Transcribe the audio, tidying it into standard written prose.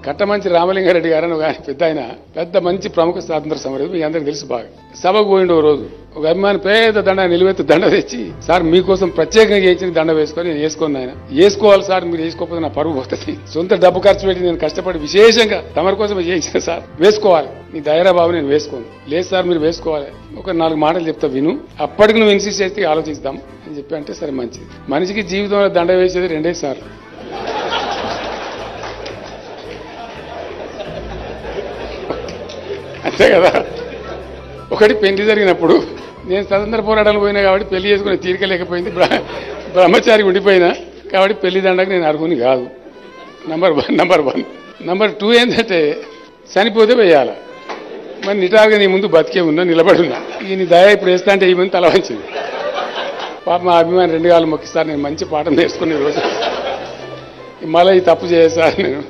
కట్టమంచి రామలింగారెడ్డి గారు అని పెద్ద ఆయన, పెద్ద మంచి ప్రముఖ స్వాతంత్ర సమరయోధుడు, మీ అందరికి తెలుసు బాగా. సభకు పోయిండు ఓ రోజు, ఒక అభిమాని పేద దండ నిలువెత్తు దండ తెచ్చి, సార్ మీకోసం ప్రత్యేకంగా చేయించిన దండ వేసుకొని నేను వేసుకుని ఆయన వేసుకోవాలి సార్, మీరు వేసుకోకపోతే నా పరువు పోతుంది, సొంత డబ్బు ఖర్చు పెట్టి నేను కష్టపడి విశేషంగా తమరి కోసం చేయించిన సార్, వేసుకోవాలి, నీ ధైర్య బాబు నేను వేసుకోను. లేదు సార్ మీరు వేసుకోవాలి, ఒక 4 మాటలు చెప్తా విను, అప్పటికి నువ్వు ఇన్సిస్ట్ చేస్తే ఆలోచిస్తాం అని చెప్పి అంటే సరే మంచిది. మనిషికి జీవితంలో దండ వేసేది 2 సార్లు. అంతే కదా. ఒకటి పెళ్లి జరిగినప్పుడు, నేను స్వతంత్ర పోరాటాలు పోయినా కాబట్టి పెళ్లి చేసుకునే తీరిక లేకపోయింది, బ్రహ్మచారి ఉండిపోయినా కాబట్టి పెళ్లి దండకు నేను అర్హుని కాదు. నంబర్ 1. నంబర్ 2 ఏంటంటే చనిపోతే వేయాల. మరి నిటారుగా నీ ముందు బతికే ఉన్నా, నిలబడి ఉన్నా, ఈ నీ దయ ఇప్పుడు వేస్తా అంటే ఈ మంది తల వంచింది. పాప మా అభిమాని 2 కాళ్ళు మొక్కిస్తారు, నేను మంచి పాఠం నేర్చుకునే రోజు మళ్ళీ ఈ తప్పు చేయ సార్ నేను